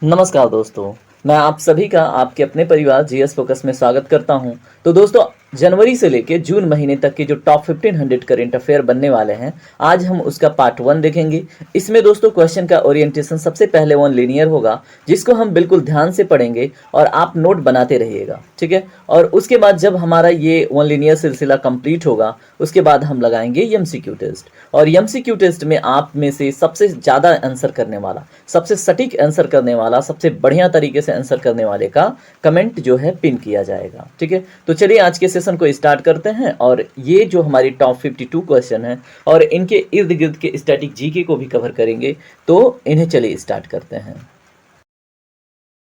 नमस्कार दोस्तों, मैं आप सभी का आपके अपने परिवार जीएस फोकस में स्वागत करता हूं। तो दोस्तों, जनवरी से लेके जून महीने तक के जो टॉप 1500 करेंट अफेयर बनने वाले हैं, आज हम उसका पार्ट 1 देखेंगे। इसमें दोस्तों क्वेश्चन का ओरिएंटेशन सबसे पहले वन लीनियर होगा, जिसको हम बिल्कुल ध्यान से पढ़ेंगे और आप नोट बनाते रहिएगा, ठीक है। और उसके बाद जब हमारा ये वन लीनियर सिलसिला कंप्लीट होगा, उसके बाद हम लगाएंगे एमसीक्यू टेस्ट। और एमसीक्यू टेस्ट में आप में से सबसे ज़्यादा आंसर करने वाला, सबसे सटीक आंसर करने वाला, सबसे बढ़िया तरीके से आंसर करने वाले का कमेंट जो है पिन किया जाएगा, ठीक है। तो चलिए आज के सेशन को स्टार्ट करते हैं। और ये जो हमारी टॉप 52 क्वेश्चन है और इनके इर्द गिर्द के स्टैटिक जीके को भी कवर करेंगे, तो इन्हें चलिए स्टार्ट करते हैं।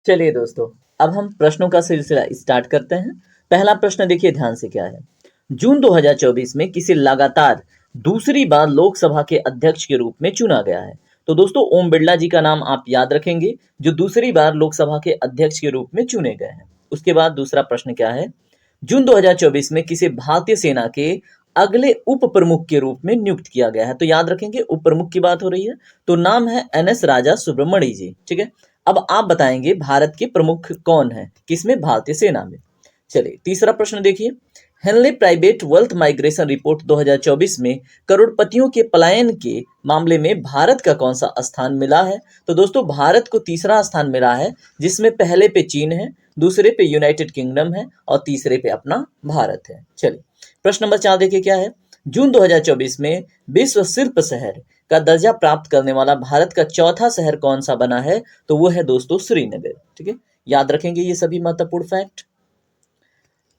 चलिए दोस्तों, अब हम प्रश्नों का सिलसिला स्टार्ट करते हैं। पहला प्रश्न देखिए ध्यान से क्या है। जून 2024 में किसे लगातार दूसरी बार लोकसभा के अध्यक्ष के रूप में चुना गया है? तो दोस्तों, ओम बिरला जी का नाम आप याद रखेंगे, जो दूसरी बार लोकसभा के अध्यक्ष के रूप में चुने गए हैं। उसके बाद दूसरा प्रश्न क्या है। जून 2024 में किसे भारतीय सेना के अगले उप प्रमुख के रूप में नियुक्त किया गया है? तो याद रखेंगे, उप प्रमुख की बात हो रही है, तो नाम है एनएस राजा सुब्रमणि जी, ठीक है। अब आप बताएंगे भारत के प्रमुख कौन है, किसमें? भारतीय सेना में। चलिए तीसरा प्रश्न देखिए। Henley private wealth migration report 2024 में करोड़पतियों के पलायन के मामले में भारत का कौन सा स्थान मिला है? तो दोस्तों, भारत को तीसरा स्थान मिला है, जिसमें पहले पे चीन है, दूसरे पे यूनाइटेड किंगडम है और तीसरे पे अपना भारत है। चलिए प्रश्न नंबर 4 देखिए क्या है। जून 2024 में विश्व शिल्प शहर का दर्जा प्राप्त करने वाला भारत का चौथा शहर कौन सा बना है? तो वो है दोस्तों श्रीनगर, ठीक है। याद रखेंगे ये सभी महत्वपूर्ण फैक्ट।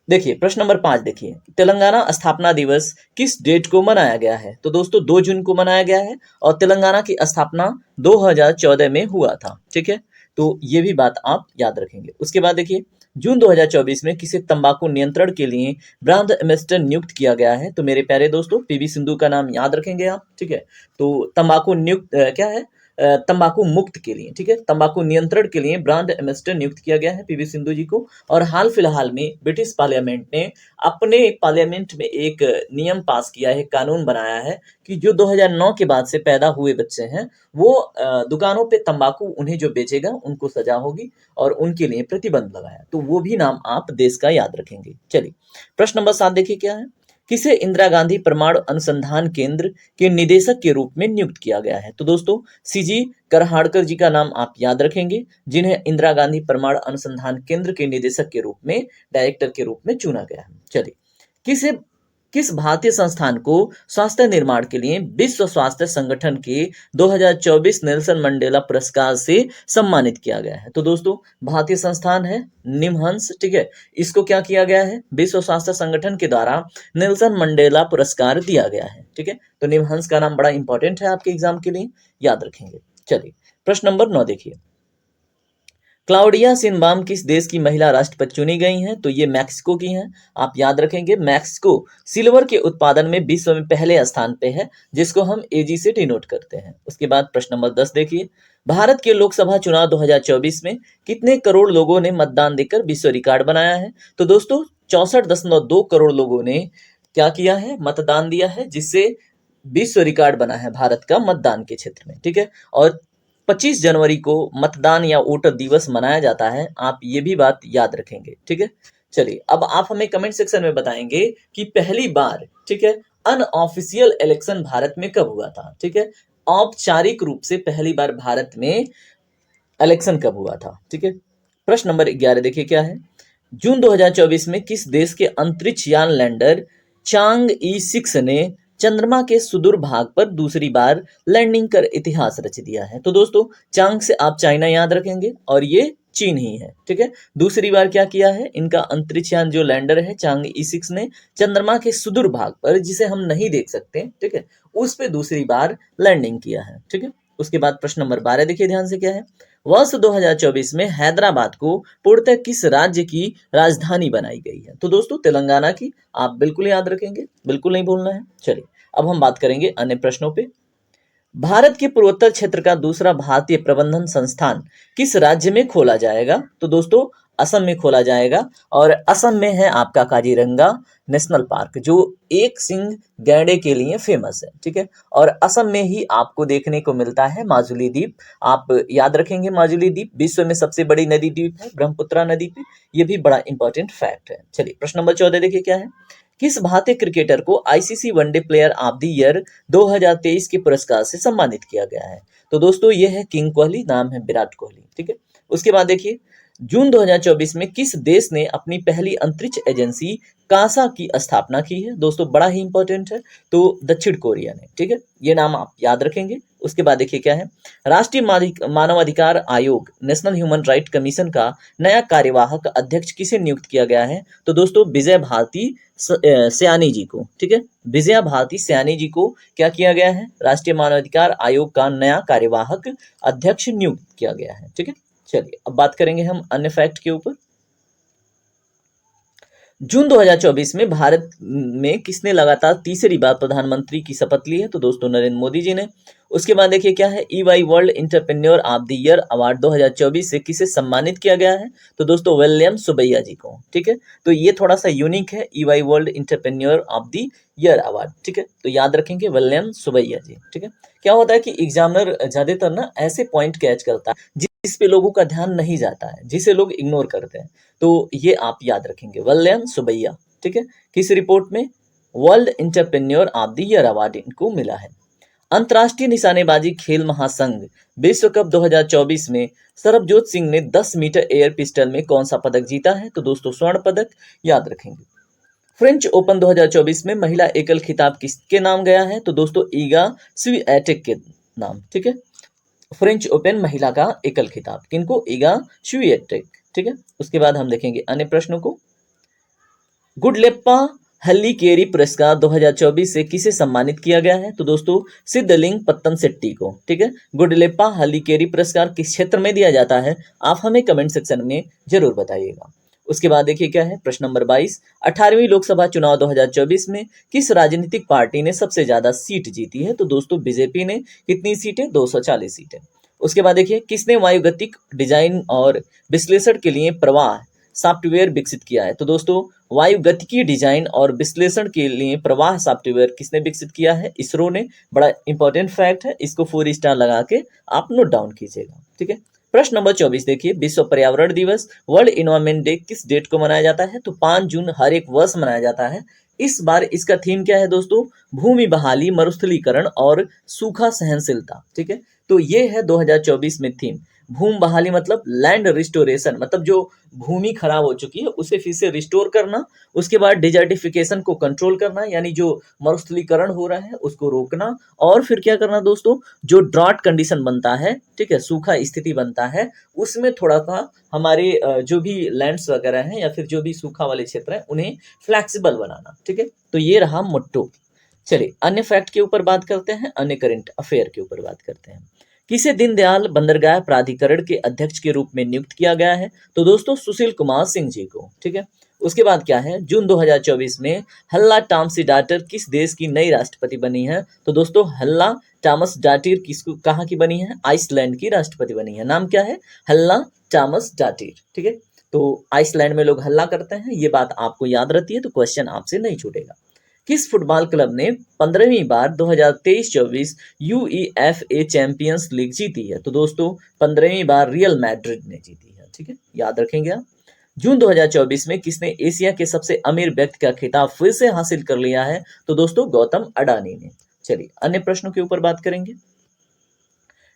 देखिए प्रश्न नंबर 5 देखिए। तेलंगाना स्थापना दिवस किस डेट को मनाया गया है? तो दोस्तों 2 जून को मनाया गया है और तेलंगाना की स्थापना 2014 में हुआ था, ठीक है। तो ये भी बात आप याद रखेंगे। उसके बाद देखिए, जून 2024 में किसे तंबाकू नियंत्रण के लिए ब्रांड एम्बेसडर नियुक्त किया गया है? तो मेरे प्यारे दोस्तों, पीवी सिंधु का नाम याद रखेंगे आप, ठीक है। तो तंबाकू नियुक्त क्या है, तंबाकू मुक्त के लिए, ठीक है, तंबाकू नियंत्रण के लिए ब्रांड एम्बेसडर नियुक्त किया गया है पीवी सिंधु जी को। और हाल फिलहाल में ब्रिटिश पार्लियामेंट ने अपने पार्लियामेंट में एक नियम पास किया है, कानून बनाया है कि जो 2009 के बाद से पैदा हुए बच्चे हैं, वो दुकानों पे तंबाकू उन्हें जो बेचेगा उनको सजा होगी और उनके लिए प्रतिबंध लगाया। तो वो भी नाम आप देश का याद रखेंगे। चलिए प्रश्न नंबर 7 देखिए क्या है। किसे इंदिरा गांधी परमाणु अनुसंधान केंद्र के निदेशक के रूप में नियुक्त किया गया है? तो दोस्तों, सीजी करहाड़कर जी का नाम आप याद रखेंगे, जिन्हें इंदिरा गांधी परमाणु अनुसंधान केंद्र के निदेशक के रूप में, डायरेक्टर के रूप में चुना गया है। चलिए, किसे किस भारतीय संस्थान को स्वास्थ्य निर्माण के लिए विश्व स्वास्थ्य संगठन के 2024 नेल्सन मंडेला पुरस्कार से सम्मानित किया गया है? तो दोस्तों, भारतीय संस्थान है निमहंस, ठीक है। इसको क्या किया गया है? विश्व स्वास्थ्य संगठन के द्वारा नेल्सन मंडेला पुरस्कार दिया गया है, ठीक है। तो निमहंस का नाम बड़ा इंपॉर्टेंट है आपके एग्जाम के लिए, याद रखेंगे। चलिए प्रश्न नंबर 9 देखिए। क्लाउडिया सिनबाम किस देश की महिला राष्ट्रपति चुनी गई हैं? तो ये मैक्सिको की हैं, आप याद रखेंगे। मैक्सिको सिल्वर के उत्पादन में विश्व में पहले स्थान पे है, जिसको हम एजी से डिनोट करते हैं। उसके बाद प्रश्न नंबर 10 देखिए। भारत के लोकसभा चुनाव 2024 में कितने करोड़ लोगों ने मतदान देकर विश्व रिकॉर्ड बनाया है? तो दोस्तों, 64.2 करोड़ लोगों ने क्या किया है? मतदान दिया है, जिससे विश्व रिकॉर्ड बना है भारत का मतदान के क्षेत्र में, ठीक है। और 25 जनवरी को मतदान या वोटर दिवस मनाया जाता है, आप ये भी बात याद रखेंगे, ठीक है। चलिए अब आप हमें कमेंट सेक्शन में बताएंगे कि पहली बार, ठीक है, अनऑफिशियल इलेक्शन भारत में कब हुआ था, ठीक है। औपचारिक रूप से पहली बार भारत में इलेक्शन कब हुआ था, ठीक है। प्रश्न नंबर 11 देखिए क्या है। जून 2024 में किस देश के अंतरिक्ष यान लैंडर चांग ई 6 ने चंद्रमा के सुदूर भाग पर दूसरी बार लैंडिंग कर इतिहास रच दिया है? तो दोस्तों, चांग से आप चाइना याद रखेंगे और ये चीन ही है, ठीक है। दूसरी बार क्या किया है इनका अंतरिक्ष यान जो लैंडर है चांग ई 6 ने, चंद्रमा के सुदूर भाग पर, जिसे हम नहीं देख सकते, ठीक है, उस पे दूसरी बार लैंडिंग किया है, ठीक है। उसके बाद प्रश्न नंबर 12 देखिए ध्यान से क्या है। वर्ष 2024 में हैदराबाद को पूर्णतः किस राज्य की राजधानी बनाई गई है? तो दोस्तों, तेलंगाना की, आप बिल्कुल याद रखेंगे, बिल्कुल नहीं भूलना है। चलिए अब हम बात करेंगे अन्य प्रश्नों पे। भारत के पूर्वोत्तर क्षेत्र का दूसरा भारतीय प्रबंधन संस्थान किस राज्य में खोला जाएगा? तो दोस्तों, असम में खोला जाएगा और असम में है आपका काजीरंगा नेशनल पार्क जो एक सिंग गैंडे के लिए फेमस है। ठीक है, और असम में ही आपको देखने को मिलता है माजुली द्वीप। आप याद रखेंगे माजुली द्वीप विश्व में सबसे बड़ी नदी द्वीप है ब्रह्मपुत्रा नदी पे। ये भी बड़ा इंपॉर्टेंट फैक्ट है। चलिए प्रश्न नंबर 14 देखिए क्या है। किस भारतीय क्रिकेटर को ICC one day player of the year 2023 के पुरस्कार से सम्मानित किया गया है? तो दोस्तों ये है किंग कोहली, नाम है विराट कोहली। ठीक है, उसके बाद देखिए जून 2024 में किस देश ने अपनी पहली अंतरिक्ष एजेंसी कासा की स्थापना की है? दोस्तों बड़ा ही इंपॉर्टेंट है, तो दक्षिण कोरिया ने। ठीक है, ये नाम आप याद रखेंगे। उसके बाद देखिए क्या है। राष्ट्रीय मानवाधिकार आयोग नेशनल ह्यूमन राइट कमीशन का नया कार्यवाहक अध्यक्ष किसे नियुक्त किया गया है? तो दोस्तों विजय भारती सयानी जी को। ठीक है, विजया भारती सयानी जी को क्या किया गया है? राष्ट्रीय मानवाधिकार आयोग का नया कार्यवाहक अध्यक्ष नियुक्त किया गया है। ठीक है, चलिए अब बात करेंगे हम अन्य फैक्ट के ऊपर। जून 2024 में भारत में किसने लगातार तीसरी बार प्रधानमंत्री की शपथ ली है? तो दोस्तों नरेंद्र मोदी जी ने। उसके बाद देखिए क्या है। EY world entrepreneur of the year award 2024 से किसे सम्मानित किया गया है? तो दोस्तों विलियम सुबैया जी को। ठीक है, तो ये थोड़ा सा यूनिक है, EY world entrepreneur of the year award. ठीक है, तो याद रखेंगे विलियम सुबैया जी। ठीक है, क्या होता है कि एग्जामिनर ज्यादातर ना ऐसे पॉइंट कैच करता है जिस पे लोगों का ध्यान नहीं जाता है, जिसे लोग इग्नोर करते हैं, तो ये आप याद रखेंगे विलियम सुबैया। ठीक है, किस रिपोर्ट में? World entrepreneur of the year award इनको मिला है। अंतर्राष्ट्रीय निशानेबाजी खेल महासंघ विश्व कप 2024 में सरबजोत सिंह ने 10 मीटर एयर पिस्टल में कौन सा पदक जीता है? तो दोस्तों स्वर्ण पदक। याद रखेंगे। फ्रेंच ओपन 2024 में महिला एकल खिताब किसके नाम गया है? तो दोस्तों ईगा स्विएटेक के नाम। ठीक है, फ्रेंच ओपन महिला का एकल खिताब किनको? ईगा स्विएटेक। ठीक है, उसके बाद हम देखेंगे अन्य प्रश्नों को। गुडलेप्पा हल्लीकेरी पुरस्कार 2024 से किसे सम्मानित किया गया है? तो दोस्तों सिद्धलिंग पत्तनशेट्टी को। ठीक है, गुडलेप्पा हल्लीकेरी पुरस्कार किस क्षेत्र में दिया जाता है? आप हमें कमेंट सेक्शन में जरूर बताइएगा। उसके बाद देखिए क्या है। प्रश्न नंबर 22। 18वीं लोकसभा चुनाव 2024 में किस राजनीतिक पार्टी ने सबसे ज्यादा सीट जीती है? तो दोस्तों बीजेपी ने। कितनी सीटें? 240 सीटें। उसके बाद देखिए किसने वायुगतिक डिजाइन और विश्लेषण के लिए प्रवाह सॉफ्टवेयर विकसित किया है? तो दोस्तों वायुगतिकीय डिजाइन और विश्लेषण के लिए प्रवाह सॉफ्टवेयर किसने विकसित किया है? इसरो ने। बड़ा इंपॉर्टेंट फैक्ट है, इसको 4 स्टार लगा के आप नोट डाउन कीजिएगा। ठीक है, प्रश्न नंबर 24 देखिए। विश्व पर्यावरण दिवस वर्ल्ड इन्वायरमेंट डे किस डेट को मनाया जाता है? तो 5 जून हर एक वर्ष मनाया जाता है। इस बार इसका थीम क्या है दोस्तों? भूमि बहाली, मरुस्थलीकरण और सूखा सहनशीलता। ठीक है, तो ये है 2024 में थीम। भूमि बहाली मतलब लैंड रिस्टोरेशन, मतलब जो भूमि खराब हो चुकी है उसे फिर से रिस्टोर करना। उसके बाद डिजर्टिफिकेशन को कंट्रोल करना, यानी जो मरुस्थलीकरण हो रहा है उसको रोकना। और फिर क्या करना दोस्तों? जो ड्रॉट कंडीशन बनता है, ठीक है, सूखा स्थिति बनता है, उसमें थोड़ा सा हमारे जो भी लैंड्स वगैरह हैं या फिर जो भी सूखा वाले क्षेत्र हैं उन्हें फ्लैक्सिबल बनाना। ठीक है, तो ये रहा मोट्टो। चलिए अन्य फैक्ट के ऊपर बात करते हैं, अन्य करंट अफेयर के ऊपर बात करते हैं। किसे दीनदयाल बंदरगाह प्राधिकरण के अध्यक्ष के रूप में नियुक्त किया गया है? तो दोस्तों सुशील कुमार सिंह जी को। ठीक है, उसके बाद क्या है। जून 2024 में हल्ला टॉम्सीडाटर किस देश की नई राष्ट्रपति बनी है? तो दोस्तों हल्ला टॉमसडाटिर किसको कहाँ की बनी है? आइसलैंड की राष्ट्रपति बनी है। नाम क्या है? हल्ला टॉमसडाटिर। ठीक है, तो आइसलैंड में लोग हल्ला करते हैं, ये बात आपको याद रहती है तो क्वेश्चन आपसे नहीं छूटेगा। किस फुटबॉल क्लब ने 15वीं बार 2023-24 यूईएफए चैंपियंस लीग जीती है? तो दोस्तों 15वीं बार रियल मैड्रिड ने जीती है। ठीक है, याद रखेंगे आप। जून 2024 में किसने एशिया के सबसे अमीर व्यक्ति का खिताब फिर से हासिल कर लिया है? तो दोस्तों गौतम अडानी ने। चलिए अन्य प्रश्नों के ऊपर बात करेंगे।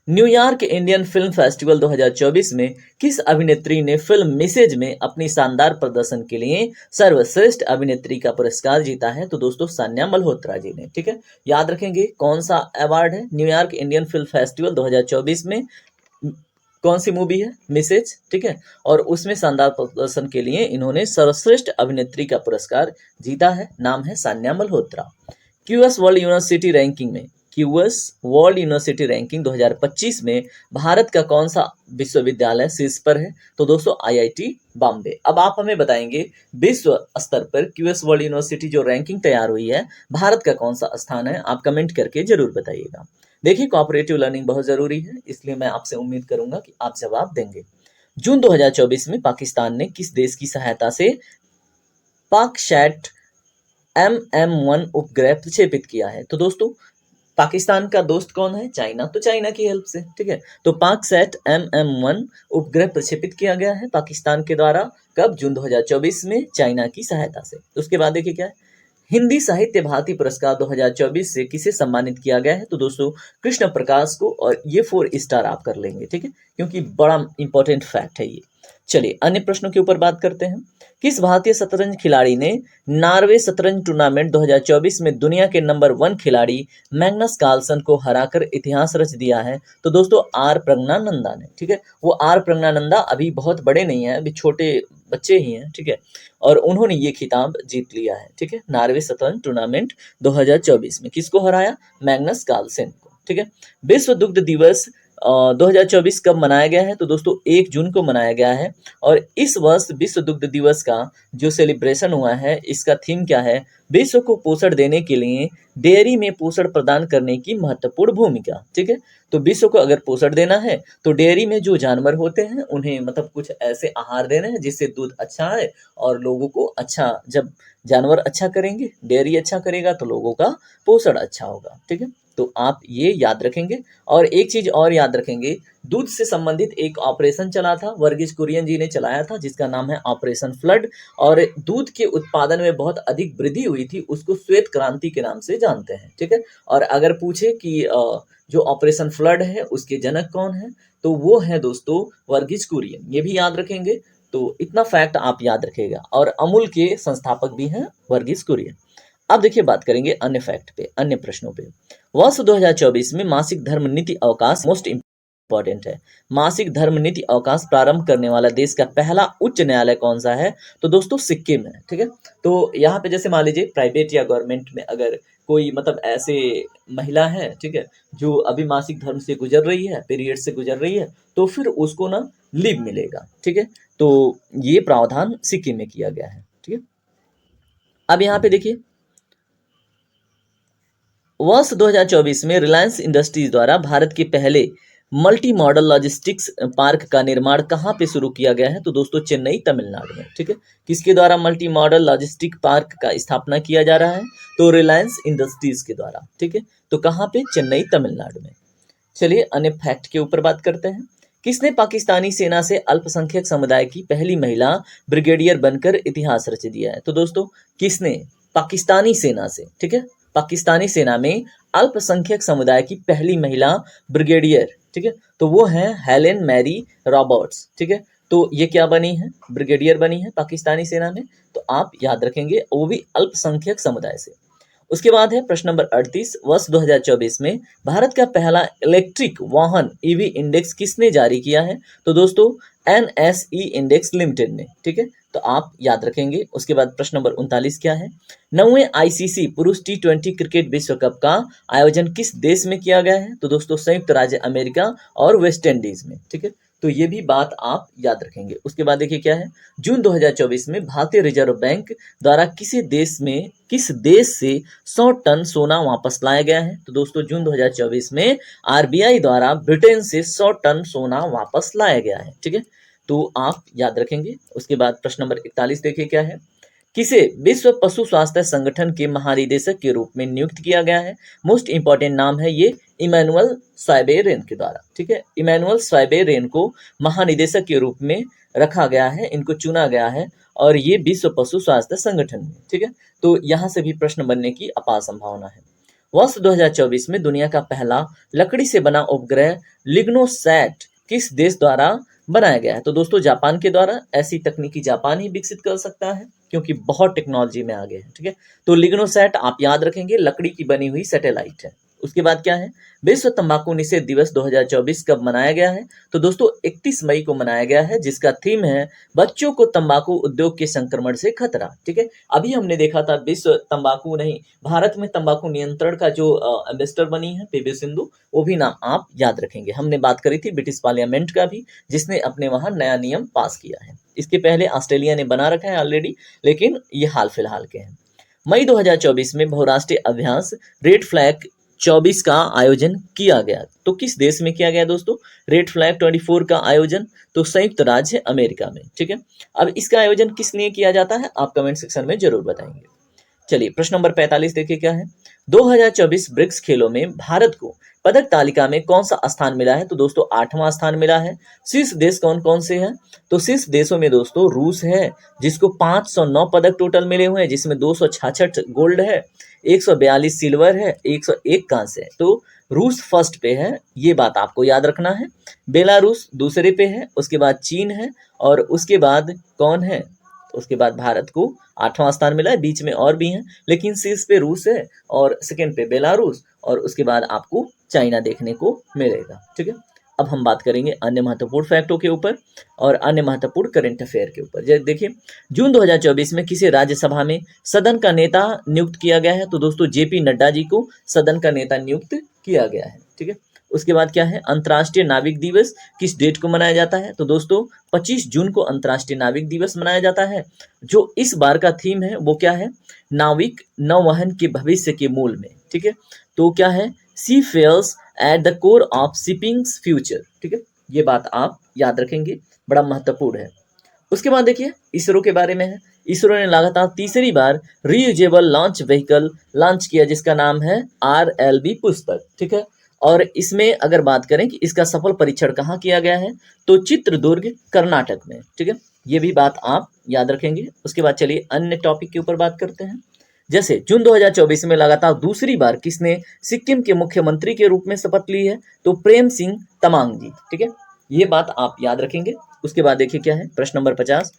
न्यूयॉर्क इंडियन फिल्म फेस्टिवल 2024 में किस अभिनेत्री ने फिल्म मिसेज में अपनी शानदार प्रदर्शन के लिए सर्वश्रेष्ठ अभिनेत्री का पुरस्कार जीता है? तो दोस्तों सान्या मल्होत्रा जी ने। ठीक है, याद रखेंगे कौन सा अवार्ड है न्यूयॉर्क इंडियन फिल्म फेस्टिवल 2024 में? कौन सी मूवी है? मिसेज। ठीक है, और उसमें शानदार प्रदर्शन के लिए इन्होंने सर्वश्रेष्ठ अभिनेत्री का पुरस्कार जीता है। नाम है Sanya Malhotra. QS world university ranking में क्यूएस वर्ल्ड यूनिवर्सिटी रैंकिंग 2025 में भारत का कौन सा विश्वविद्यालय शीर्ष पर है? तो दोस्तों आईआईटी बॉम्बे। अब आप हमें बताएंगे विश्व स्तर पर क्यूएस वर्ल्ड यूनिवर्सिटी जो रैंकिंग तैयार हुई है, भारत का कौन सा स्थान है? आप कमेंट करके जरूर बताइएगा। देखिए कोऑपरेटिव लर्निंग बहुत जरूरी है, इसलिए मैं आपसे उम्मीद करूंगा कि आप जवाब देंगे। जून 2024 में पाकिस्तान ने किस देश की सहायता से पाकसैट MM-1 उपग्रह प्रक्षेपित किया है? तो दोस्तों पाकिस्तान का दोस्त कौन है? चाइना। तो चाइना की हेल्प से, ठीक है। तो पाकसैट MM-1 उपग्रह प्रक्षेपित किया गया है पाकिस्तान के द्वारा। कब? जून 2024 में, चाइना की सहायता से। उसके बाद देखिए क्या है, हिंदी साहित्य भारती पुरस्कार 2024 से किसे सम्मानित किया गया है? तो दोस्तों कृष्ण प्रकाश को, और ये 4 स्टार आप कर लेंगे, ठीक है, क्योंकि बड़ा इंपॉर्टेंट फैक्ट है ये। चलिए अन्य प्रश्नों के ऊपर बात करते हैं। किस भारतीय शतरंज खिलाड़ी ने नॉर्वे शतरंज टूर्नामेंट 2024 में दुनिया के नंबर 1 खिलाड़ी मैग्नस कार्लसन को हराकर इतिहास रच दिया है? तो दोस्तों आर प्रज्ञानंदा ने, ठीक है। वो आर प्रज्ञानंदा अभी बहुत बड़े नहीं हैं, अभी छोटे बच्चे ही हैं, ठीक है, और उन्होंने ये खिताब जीत लिया है, ठीक है। नॉर्वे शतरंज टूर्नामेंट 2024 में किसको हराया? मैग्नस कार्लसन को, ठीक है। विश्व दुग्ध दिवस 2024 कब मनाया गया है? तो दोस्तों 1 जून को मनाया गया है। और इस वर्ष विश्व दुग्ध दिवस का जो सेलिब्रेशन हुआ है, इसका थीम क्या है? विश्व को पोषण देने के लिए डेयरी में पोषण प्रदान करने की महत्वपूर्ण भूमिका, ठीक है। तो विश्व को अगर पोषण देना है तो डेयरी में जो जानवर होते हैं उन्हें मतलब कुछ ऐसे आहार देने हैं जिससे दूध अच्छा आए और लोगों को अच्छा, जब जानवर अच्छा करेंगे, डेयरी अच्छा करेगा तो लोगों का पोषण अच्छा होगा, ठीक है। तो आप ये याद रखेंगे। और एक चीज और याद रखेंगे, दूध से संबंधित एक ऑपरेशन चला था, वर्गीज कुरियन जी ने चलाया था, जिसका नाम है ऑपरेशन फ्लड, और दूध के उत्पादन में बहुत अधिक वृद्धि हुई थी, उसको श्वेत क्रांति के नाम से जानते हैं, ठीक है। और अगर पूछे कि जो ऑपरेशन फ्लड है उसके जनक कौन है, तो वो है दोस्तों वर्गीज कुरियन, ये भी याद रखेंगे। तो इतना फैक्ट आप याद रखेगा। और अमूल के संस्थापक भी हैं वर्गीज कुरियन। अब देखिए बात करेंगे अन्य फैक्ट पे, अन्य प्रश्नों पे। वर्ष 2024 में मासिक धर्म नीति अवकाश मोस्ट इंपॉर्टेंट है। मासिक धर्म नीति अवकाश प्रारंभ करने वाला देश का पहला उच्च न्यायालय कौन सा है? तो दोस्तों सिक्किम है, ठीक है। तो यहाँ पे जैसे मान लीजिए प्राइवेट या गवर्नमेंट में अगर कोई मतलब ऐसे महिला है, ठीक है, जो अभी मासिक धर्म से गुजर रही है, पीरियड से गुजर रही है, तो फिर उसको ना लीव मिलेगा, ठीक है। तो ये प्रावधान सिक्किम में किया गया है, ठीक है। अब यहाँ पे देखिए वर्ष 2024 में रिलायंस इंडस्ट्रीज द्वारा भारत के पहले मल्टी मॉडल लॉजिस्टिक्स पार्क का निर्माण कहाँ पे शुरू किया गया है? तो दोस्तों चेन्नई तमिलनाडु में, ठीक है। किसके द्वारा मल्टी मॉडल लॉजिस्टिक पार्क का स्थापना किया जा रहा है? तो रिलायंस इंडस्ट्रीज के द्वारा, ठीक है। तो कहाँ पे? चेन्नई तमिलनाडु में। चलिए अन्य फैक्ट के ऊपर बात करते हैं। किसने पाकिस्तानी सेना से अल्पसंख्यक समुदाय की पहली महिला ब्रिगेडियर बनकर इतिहास रच दिया है? तो दोस्तों किसने? पाकिस्तानी सेना से, ठीक है। पाकिस्तानी सेना में अल्पसंख्यक समुदाय की पहली महिला ब्रिगेडियर, ठीक है, तो वो है हेलेन मैरी रॉबर्ट्स, ठीक है। तो ये क्या बनी है? ब्रिगेडियर बनी है पाकिस्तानी सेना में। तो आप याद रखेंगे, वो भी अल्पसंख्यक समुदाय से। उसके बाद है प्रश्न नंबर 38। वर्ष 2024 में भारत का पहला इलेक्ट्रिक वाहन ईवी इंडेक्स किसने जारी किया है? तो दोस्तों NSE इंडेक्स लिमिटेड ने, ठीक है। तो आप याद रखेंगे। उसके बाद प्रश्न नंबर 39 क्या है? 9वें ICC पुरुष T20 क्रिकेट विश्व कप का आयोजन किस देश में किया गया है? तो दोस्तों संयुक्त राज्य अमेरिका और वेस्ट इंडीज में, ठीक है। तो ये भी बात आप याद रखेंगे। उसके बाद देखिए क्या है? जून 2024 में भारतीय रिजर्व बैंक द्वारा किस देश से 100 टन सोना वापस लाया गया है? तो दोस्तों जून 2024 में RBI द्वारा ब्रिटेन से 100 टन सोना वापस लाया गया है, ठीक है। तो आप याद रखेंगे। उसके बाद प्रश्न नंबर 41 देखिए क्या है? किसे विश्व पशु स्वास्थ्य संगठन के महानिदेशक के रूप में नियुक्त किया गया है? मोस्ट इंपॉर्टेंट नाम है ये इमैनुअल स्वाइबेरेन के द्वारा, ठीक है। इमैनुअल स्वाइबेरेन को महानिदेशक के रूप में रखा गया है, इनको चुना गया है, और ये विश्व पशु स्वास्थ्य संगठन में, ठीक है। तो यहाँ से भी प्रश्न बनने की अपार संभावना है। वर्ष 2024 में दुनिया का पहला लकड़ी से बना उपग्रह लिग्नोसैट किस देश द्वारा बनाया गया है? तो दोस्तों जापान के द्वारा। ऐसी तकनीकी जापान ही विकसित कर सकता है क्योंकि बहुत टेक्नोलॉजी में आगे है, ठीक है। तो लिग्नोसैट आप याद रखेंगे, लकड़ी की बनी हुई सैटेलाइट है। उसके बाद क्या है? विश्व तंबाकू निषेध दिवस 2024 कब मनाया गया है? तो दोस्तों 31 मई को मनाया गया है, जिसका थीम है बच्चों को तंबाकू उद्योग के संक्रमण से खतरा, ठीक है। अभी हमने देखा था विश्व तंबाकू नहीं, भारत में तंबाकू नियंत्रण का जो एम्बेसडर बनी है PV सिंधु, वो भी नाम आप याद रखेंगे। हमने बात करी थी ब्रिटिश पार्लियामेंट का भी, जिसने अपने वहां नया नियम पास किया है। इसके पहले ऑस्ट्रेलिया ने बना रखा है ऑलरेडी, लेकिन ये हाल फिलहाल के हैं। मई 2024 में बहुराष्ट्रीय अभ्यास रेड फ्लैग 2024 का आयोजन किया गया। तो किस देश में किया गया दोस्तों रेड फ्लैग 24 का आयोजन? तो संयुक्त राज्य अमेरिका में। ठीक है, अब इसका आयोजन किस लिए किया जाता है आप कमेंट सेक्शन में जरूर बताएंगे। चलिए प्रश्न नंबर 45 देखिए क्या है। 2024 ब्रिक्स खेलों में भारत को पदक तालिका में कौन सा स्थान मिला है? तो दोस्तों 8वां स्थान मिला है। शीर्ष देश कौन कौन से हैं? तो शीर्ष देशों में दोस्तों रूस है, जिसको 509 पदक टोटल मिले हुए हैं, जिसमें 266 गोल्ड है, 142 सिल्वर है, 101 कांस्य है। तो रूस फर्स्ट पे है, ये बात आपको याद रखना है। बेलारूस दूसरे पे है, उसके बाद चीन है, और उसके बाद कौन है? उसके बाद भारत को 8वां स्थान मिला है। बीच में और भी हैं, लेकिन शीर्ष पे रूस है और सेकंड पे बेलारूस, और उसके बाद आपको चाइना देखने को मिलेगा। ठीक है, अब हम बात करेंगे अन्य महत्वपूर्ण फैक्टों के ऊपर और अन्य महत्वपूर्ण करंट अफेयर के ऊपर। जैसे देखिए, जून 2024 में किसे राज्यसभा में सदन का नेता नियुक्त किया गया है? तो दोस्तों जेपी नड्डा जी को सदन का नेता नियुक्त किया गया है। ठीक है, उसके बाद क्या है, अंतर्राष्ट्रीय नाविक दिवस किस डेट को मनाया जाता है? तो दोस्तों 25 जून को अंतर्राष्ट्रीय नाविक दिवस मनाया जाता है। जो इस बार का थीम है वो क्या है? नाविक नौवहन के भविष्य के मूल में। ठीक है, तो क्या है, seafarers at the core of shipping's future. ठीक है, ये बात आप याद रखेंगे, बड़ा महत्वपूर्ण है। उसके बाद देखिए इसरो के बारे में है। इसरो ने लगातार तीसरी बार रीयूजेबल लॉन्च व्हीकल लॉन्च किया, जिसका नाम है RLV पुष्पक। ठीक है, और इसमें अगर बात करें कि इसका सफल परीक्षण कहाँ किया गया है, तो चित्रदुर्ग कर्नाटक में। ठीक है, ये भी बात आप याद रखेंगे। उसके बाद चलिए अन्य टॉपिक के ऊपर बात करते हैं। जैसे जून 2024 में लगातार दूसरी बार किसने सिक्किम के मुख्यमंत्री के रूप में शपथ ली है? तो प्रेम सिंह तमांग जी। ठीक है, ये बात आप याद रखेंगे। उसके बाद देखिए क्या है, प्रश्न नंबर 50,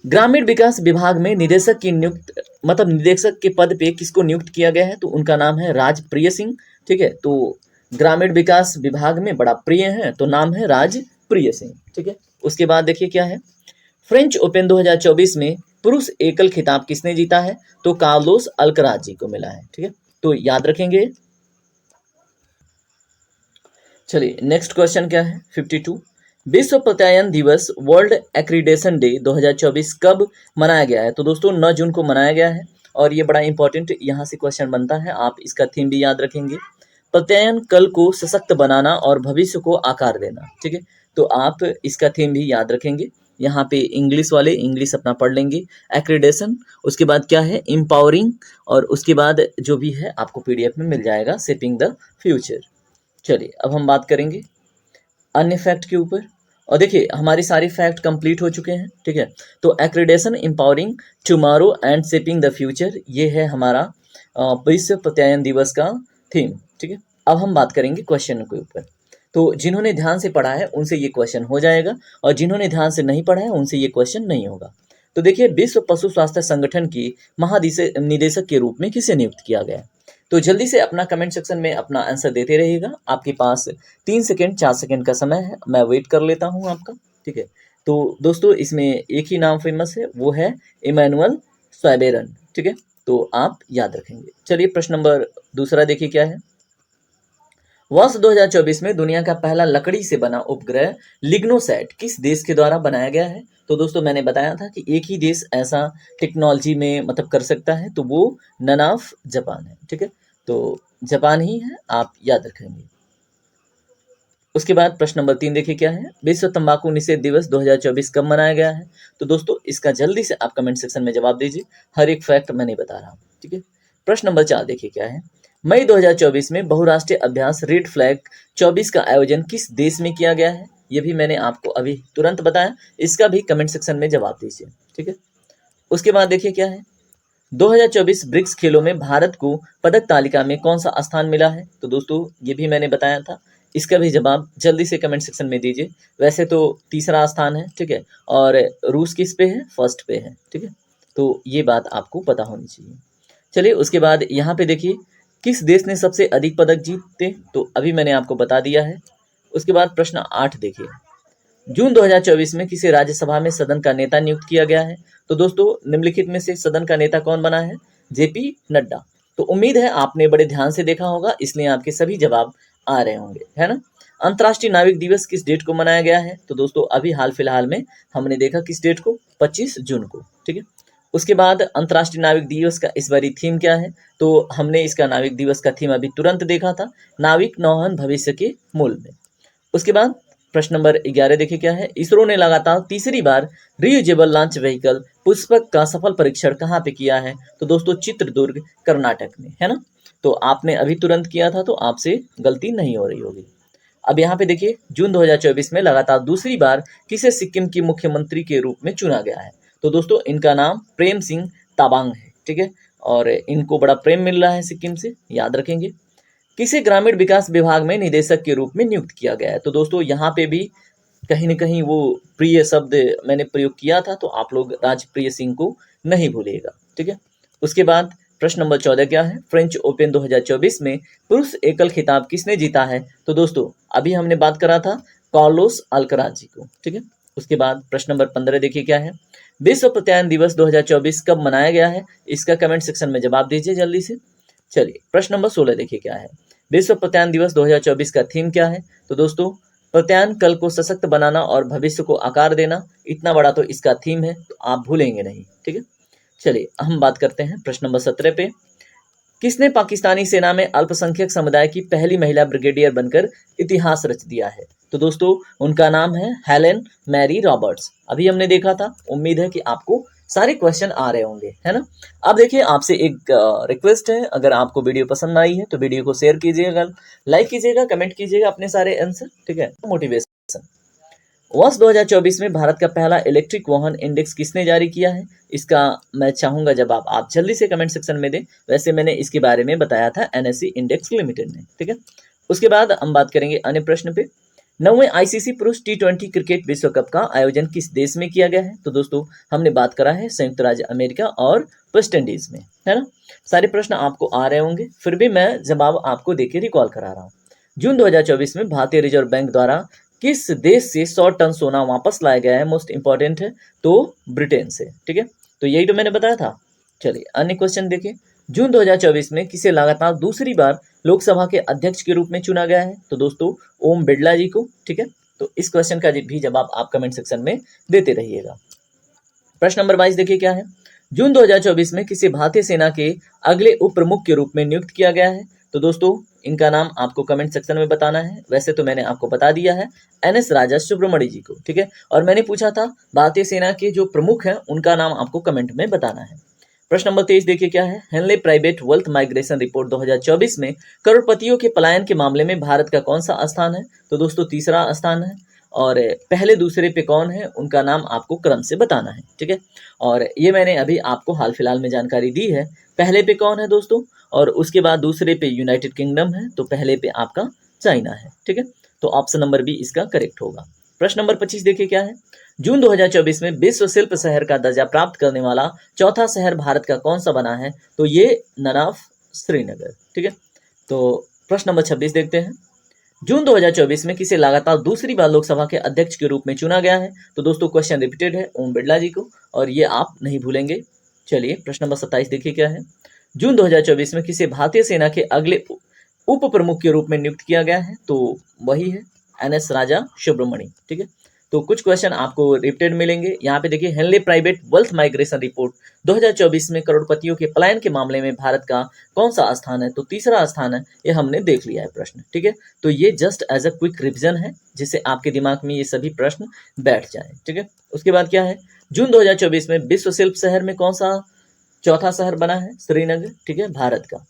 ग्रामीण विकास विभाग में निदेशक की नियुक्त निदेशक के पद पे किसको नियुक्त किया गया है? तो उनका नाम है राजप्रिय सिंह। ठीक है, तो ग्रामीण विकास विभाग में बड़ा प्रिय है, तो नाम है राजप्रिय सिंह। ठीक है, उसके बाद देखिए क्या है, फ्रेंच ओपन 2024 में पुरुष एकल खिताब किसने जीता है? तो कार्लोस अल्कराज जी को मिला है। ठीक है, तो याद रखेंगे। चलिए नेक्स्ट क्वेश्चन क्या है, 52, विश्व प्रत्यायन दिवस वर्ल्ड एक्रीडेशन डे 2024 कब मनाया गया है? तो दोस्तों 9 जून को मनाया गया है, और ये बड़ा इंपॉर्टेंट यहाँ से क्वेश्चन बनता है, आप इसका थीम भी याद रखेंगे। प्रत्यायन कल को सशक्त बनाना और भविष्य को आकार देना। ठीक है, तो आप इसका थीम भी याद रखेंगे। यहाँ पे इंग्लिश वाले इंग्लिश अपना पढ़ लेंगे, एक्रीडेशन, उसके बाद क्या है, एम्पावरिंग, और उसके बाद जो भी है आपको PDF में मिल जाएगा, शेपिंग द फ्यूचर। चलिए अब हम बात करेंगे अन्य फैक्ट के ऊपर, और देखिए हमारी सारी फैक्ट कंप्लीट हो चुके हैं। ठीक है, तो accreditation, empowering tomorrow and shaping the future, ये है हमारा विश्व प्रत्यायन दिवस का थीम। ठीक है, अब हम बात करेंगे क्वेश्चन के ऊपर। तो जिन्होंने ध्यान से पढ़ा है उनसे ये क्वेश्चन हो जाएगा, और जिन्होंने ध्यान से नहीं पढ़ा है उनसे ये क्वेश्चन नहीं होगा। तो देखिए, विश्व पशु स्वास्थ्य संगठन की महानिदेशक के रूप में किसे नियुक्त किया गया है? तो जल्दी से अपना कमेंट सेक्शन में अपना आंसर देते रहिएगा। आपके पास 3 सेकेंड 4 सेकेंड का समय है, मैं वेट कर लेता हूँ आपका। ठीक है, तो दोस्तों इसमें एक ही नाम फेमस है, वो है इमैनुअल स्वैबेरन। ठीक है, तो आप याद रखेंगे। चलिए प्रश्न नंबर दूसरा देखिए क्या है, वर्ष 2024 में दुनिया का पहला लकड़ी से बना उपग्रह लिग्नोसैट किस देश के द्वारा बनाया गया है? तो दोस्तों मैंने बताया था कि एक ही देश ऐसा टेक्नोलॉजी में कर सकता है, तो वो नन ऑफ जापान है। ठीक है, तो जापान ही है, आप याद रखेंगे। उसके बाद प्रश्न नंबर 3 देखिए क्या है, विश्व तंबाकू निषेध दिवस 2024 कब मनाया गया है? तो दोस्तों इसका जल्दी से आप कमेंट सेक्शन में जवाब दीजिए, हर एक फैक्ट मैं नहीं बता रहा हूँ। ठीक है, प्रश्न नंबर 4 देखिए क्या है, मई 2024 में बहुराष्ट्रीय अभ्यास रेड फ्लैग 24 का आयोजन किस देश में किया गया है? ये भी मैंने आपको अभी तुरंत बताया, इसका भी कमेंट सेक्शन में जवाब दीजिए। ठीक है, उसके बाद देखिए क्या है, 2024 ब्रिक्स खेलों में भारत को पदक तालिका में कौन सा स्थान मिला है? तो दोस्तों ये भी मैंने बताया था, इसका भी जवाब जल्दी से कमेंट सेक्शन में दीजिए। वैसे तो तीसरा स्थान है, ठीक है, और रूस किस पे है? फर्स्ट पे है। ठीक है, तो ये बात आपको पता होनी चाहिए। चलिए उसके बाद यहाँ पे देखिए, किस देश ने सबसे अधिक पदक जीते? तो अभी मैंने आपको बता दिया है। उसके बाद प्रश्न 8 देखिए, जून 2024 में किसे राज्यसभा में सदन का नेता नियुक्त किया गया है? तो दोस्तों निम्नलिखित में से सदन का नेता कौन बना है? JP नड्डा। तो उम्मीद है आपने बड़े ध्यान से देखा होगा, इसलिए आपके सभी जवाब आ रहे होंगे, है ना। अंतर्राष्ट्रीय नाविक दिवस किस डेट को मनाया गया है? तो दोस्तों अभी हाल फिलहाल में हमने देखा किस डेट को, 25 जून को। ठीक है, उसके बाद अंतर्राष्ट्रीय नाविक दिवस का इस बारी थीम क्या है? तो हमने इसका नाविक दिवस का थीम अभी तुरंत देखा था, नाविक नौवहन भविष्य के मूल में। उसके बाद प्रश्न नंबर 11 देखिए क्या है? इसरो ने लगातार तीसरी बार रीयूजेबल लॉन्च व्हीकल पुष्पक का सफल परीक्षण कहाँ पे किया है? तो दोस्तों चित्रदुर्ग कर्नाटक में, है ना? तो आपने अभी तुरंत किया था तो आपसे गलती नहीं हो रही होगी। अब यहाँ पे देखिए जून 2024 में लगातार दूसरी बार किसे सिक्किम की मुख्यमंत्री के रूप में चुना गया है? तो दोस्तों इनका नाम प्रेम सिंह ताबांग है, ठीक है? और इनको बड़ा प्रेम मिल रहा है सिक्किम से, याद रखेंगे। किसे ग्रामीण विकास विभाग में निदेशक के रूप में नियुक्त किया गया है? तो दोस्तों यहाँ पे भी कहीं न कहीं वो प्रिय शब्द मैंने प्रयोग किया था, तो आप लोग राजप्रिय सिंह को नहीं भूलिएगा, ठीक है? उसके बाद प्रश्न नंबर 14 क्या है? फ्रेंच ओपन 2024 में पुरुष एकल खिताब किसने जीता है? तो दोस्तों अभी हमने बात करा था कार्लोस अल्कराज जी को, ठीक है? उसके बाद प्रश्न नंबर 15 देखिए क्या है? विश्व प्रत्यायन दिवस 2024 कब मनाया गया है? इसका कमेंट सेक्शन में जवाब दीजिए जल्दी से। चलिए प्रश्न नंबर 16 देखिए क्या है? विश्व प्रत्यायन दिवस 2024 का थीम क्या है? तो दोस्तों प्रत्यायन कल को सशक्त बनाना और भविष्य को आकार देना, इतना बड़ा तो इसका थीम है, तो आप भूलेंगे नहीं, ठीक है? चलिए हम बात करते हैं प्रश्न नंबर 17 पे। किसने पाकिस्तानी सेना में अल्पसंख्यक समुदाय की पहली महिला ब्रिगेडियर बनकर इतिहास रच दिया है? तो दोस्तों उनका नाम है हेलेन मैरी रॉबर्ट्स। अभी हमने देखा था, उम्मीद है कि आपको सारे क्वेश्चन आ रहे होंगे, है ना? अब देखिए आपसे एक रिक्वेस्ट है, अगर आपको वीडियो पसंद आई है तो वीडियो को शेयर कीजिएगा, लाइक कीजिएगा, कमेंट कीजिएगा अपने सारे आंसर, ठीक है? मोटिवेशन। वर्ष 2024 में भारत का पहला इलेक्ट्रिक वाहन इंडेक्स किसने जारी किया है? इसका मैं चाहूंगा जब आप जल्दी से कमेंट सेक्शन में दें। वैसे मैंने इसके बारे में बताया था एनएससी इंडेक्स लिमिटेड ने, ठीक है? उसके बाद हम बात करेंगे अन्य प्रश्न पे। 9वें आईसीसी पुरुष T20 क्रिकेट विश्व कप का आयोजन किस देश में किया गया है? तो दोस्तों हमने बात करा है संयुक्त राज्य अमेरिका और वेस्ट इंडीज में, है ना? सारे प्रश्न आपको आ रहे होंगे, फिर भी मैं जवाब आपको देके रिकॉल करा रहा हूँ। जून 2024 में भारतीय रिजर्व बैंक द्वारा किस देश से 100 टन सोना वापस लाया गया है? मोस्ट इंपॉर्टेंट है, तो ब्रिटेन से, ठीक है? तो यही तो मैंने बताया था। चलिए अन्य क्वेश्चन देखिए। जून 2024 में किसे लगातार दूसरी बार लोकसभा के अध्यक्ष के रूप में चुना गया है? तो दोस्तों ओम बिरला जी को, ठीक है? तो इस क्वेश्चन का भी जवाब आप कमेंट सेक्शन में देते रहिएगा। प्रश्न नंबर 22 देखिए क्या है? जून 2024 में किसी भारतीय सेना के अगले उप प्रमुख के रूप में नियुक्त किया गया है? तो दोस्तों इनका नाम आपको कमेंट सेक्शन में बताना है। वैसे तो मैंने आपको बता दिया है, एनएस राजा सुब्रमण्य जी को, ठीक है? और मैंने पूछा था भारतीय सेना के जो प्रमुख हैं उनका नाम आपको कमेंट में बताना है। प्रश्न नंबर 23 देखिए क्या है? Henley private wealth migration report 2024 में करोड़पतियों के पलायन के मामले में भारत का कौन सा स्थान है? तो दोस्तों तीसरा स्थान है। और पहले दूसरे पे कौन है उनका नाम आपको क्रम से बताना है, ठीक है? और ये मैंने अभी आपको हाल फिलहाल में जानकारी दी है। पहले पे कौन है दोस्तों, और उसके बाद दूसरे पे यूनाइटेड किंगडम है, तो पहले पे आपका चाइना है, ठीक है? तो ऑप्शन नंबर बी इसका करेक्ट होगा। प्रश्न नंबर 25 देखिए क्या है? जून 2024 में विश्व शिल्प शहर का दर्जा प्राप्त करने वाला चौथा शहर भारत का कौन सा बना है? तो ये ननाफ श्रीनगर, ठीक है? तो प्रश्न नंबर 26 देखते हैं। जून 2024 में किसे लगातार दूसरी बार लोकसभा के अध्यक्ष के रूप में चुना गया है? तो दोस्तों क्वेश्चन रिपीटेड है, ओम बिरला जी को, और ये आप नहीं भूलेंगे। चलिए प्रश्न नंबर 27 देखिए क्या है? जून 2024 में किसे भारतीय सेना के अगले उप प्रमुख के रूप में नियुक्त किया गया है? तो वही है एनएस राजा सुब्रमण्य, ठीक है? तो कुछ क्वेश्चन आपको रिपीटेड मिलेंगे। यहाँ पे देखिए Henley private wealth migration report 2024 में करोड़पतियों के पलायन के मामले में भारत का कौन सा स्थान है? तो तीसरा स्थान है, ये हमने देख लिया है प्रश्न, ठीक है? तो ये just as a quick revision है, जिससे आपके दिमाग में ये सभी प्रश्न बैठ जाए, ठीक है? उसके बाद क्या है? जून 2024 में विश्व शिल्प शहर में कौन सा चौथा शहर बना है? श्रीनगर, ठीक है, भारत का।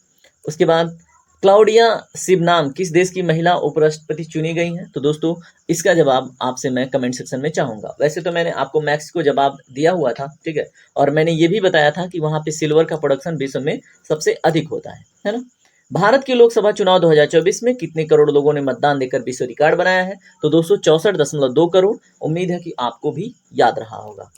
उसके बाद क्लाउडिया शिवनाम किस देश की महिला उपराष्ट्रपति चुनी गई हैं? तो दोस्तों इसका जवाब आपसे मैं कमेंट सेक्शन में चाहूंगा। वैसे तो मैंने आपको मैक्सिको जवाब दिया हुआ था, ठीक है? और मैंने ये भी बताया था कि वहां पे सिल्वर का प्रोडक्शन विश्व में सबसे अधिक होता है ना? भारत के लोकसभा चुनाव 2024 में कितने करोड़ लोगों ने मतदान देकर विश्व रिकॉर्ड बनाया है? तो दोस्तों 64.2 करोड़। उम्मीद है कि आपको भी याद रहा होगा।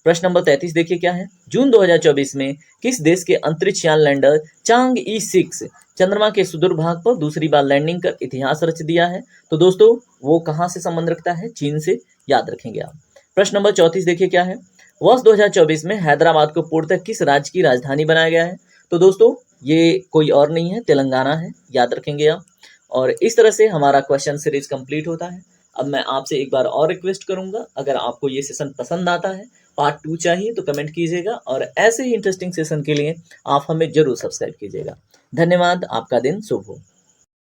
प्रश्न नंबर 33 देखिए क्या है? जून 2024 में किस देश के अंतरिक्ष यान लैंडर चांग ई6 चंद्रमा के सुदूर भाग पर दूसरी बार लैंडिंग कर इतिहास रच दिया है? तो दोस्तों वो कहां से संबंध रखता है? चीन से, याद रखेंगे आप। प्रश्न नंबर 34 देखिए क्या है? वर्ष 2024 में हैदराबाद को पूर्णतः किस राज्य की राजधानी बनाया गया है? तो दोस्तों ये कोई और नहीं है, तेलंगाना है, याद रखेंगे आप। और इस तरह से हमारा क्वेश्चन सीरीज कंप्लीट होता है। अब मैं आपसे एक बार और रिक्वेस्ट करूंगा, अगर आपको ये सेशन पसंद आता है पार्ट 2 चाहिए तो कमेंट कीजिएगा और ऐसे ही इंटरेस्टिंग सेशन के लिए आप हमें जरूर सब्सक्राइब कीजिएगा। धन्यवाद, आपका दिन शुभ हो।